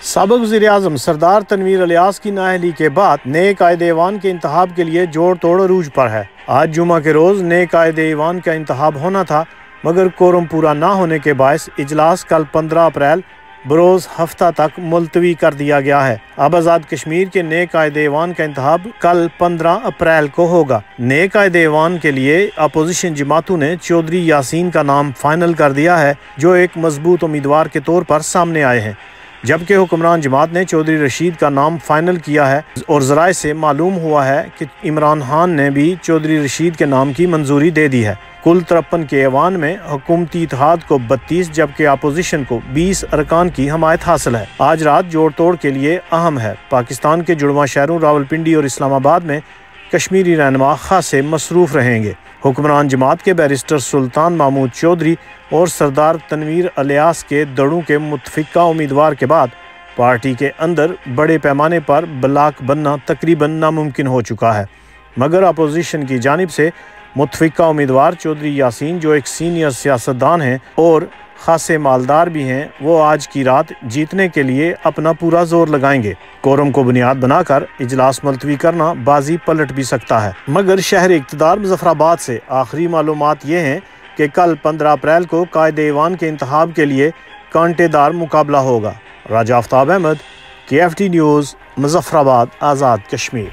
साबिक़ वज़ीर-ए-आज़म सरदार तनवीर इलियास की नाअहली के बाद नए कायदे ऐवान के इंतखाब के लिए जोड़ तोड़ अरूज पर है। आज जुमा के रोज़ नए कायदे ऐवान का इंतखाब होना था, मगर कोरम पूरा ना होने के बायस इजलास कल 15 अप्रैल बरोज़ हफ्ता तक मुलतवी कर दिया गया है। अब आज़ाद कश्मीर के नए कायदे ऐवान का इंतखाब कल 15 अप्रैल को होगा। नए कायदे ऐवान के लिए अपोजिशन जमातों ने चौधरी यासीन का नाम फाइनल कर दिया है, जो एक मजबूत उम्मीदवार के तौर पर सामने आए हैं, जबकि हुक्मरान जमात ने चौधरी रशीद का नाम फाइनल किया है और ज़राए से मालूम हुआ है कि इमरान खान ने भी चौधरी रशीद के नाम की मंजूरी दे दी है। कुल 53 के ऐवान में हुकूमती इत्तेहाद को 32 जबकि अपोजिशन को 20 अरकान की हमायत हासिल है। आज रात जोड़ तोड़ के लिए अहम है। पाकिस्तान के जुड़वा शहरों रावलपिंडी और इस्लामाबाद में कश्मीरी रहनुमा खासे मसरूफ़ रहेंगे। हुक्मरान जमात के बैरिस्टर सुल्तान महमूद चौधरी और सरदार तनवीर इलियास के दड़ों के मुतफिका उम्मीदवार के बाद पार्टी के अंदर बड़े पैमाने पर ब्लॉक बनना तकरीबन नामुमकिन हो चुका है, मगर अपोजिशन की जानिब से मुतफिका उम्मीदवार चौधरी यासीन, जो एक सीनियर सियासतदान हैं और खासे मालदार भी हैं, वो आज की रात जीतने के लिए अपना पूरा जोर लगाएंगे। कोरम को बुनियाद बनाकर इजलास मुलतवी करना बाजी पलट भी सकता है, मगर शहर इक़्तिदार मुज़फ़्फ़राबाद से आखिरी मालूमात ये हैं कि कल 15 अप्रैल को कायदे ऐवान के इंतखाब के लिए कांटेदार मुकाबला होगा। राजा आफ्ताब अहमद, KFT न्यूज़, मुज़फ़्फ़राबाद, आज़ाद कश्मीर।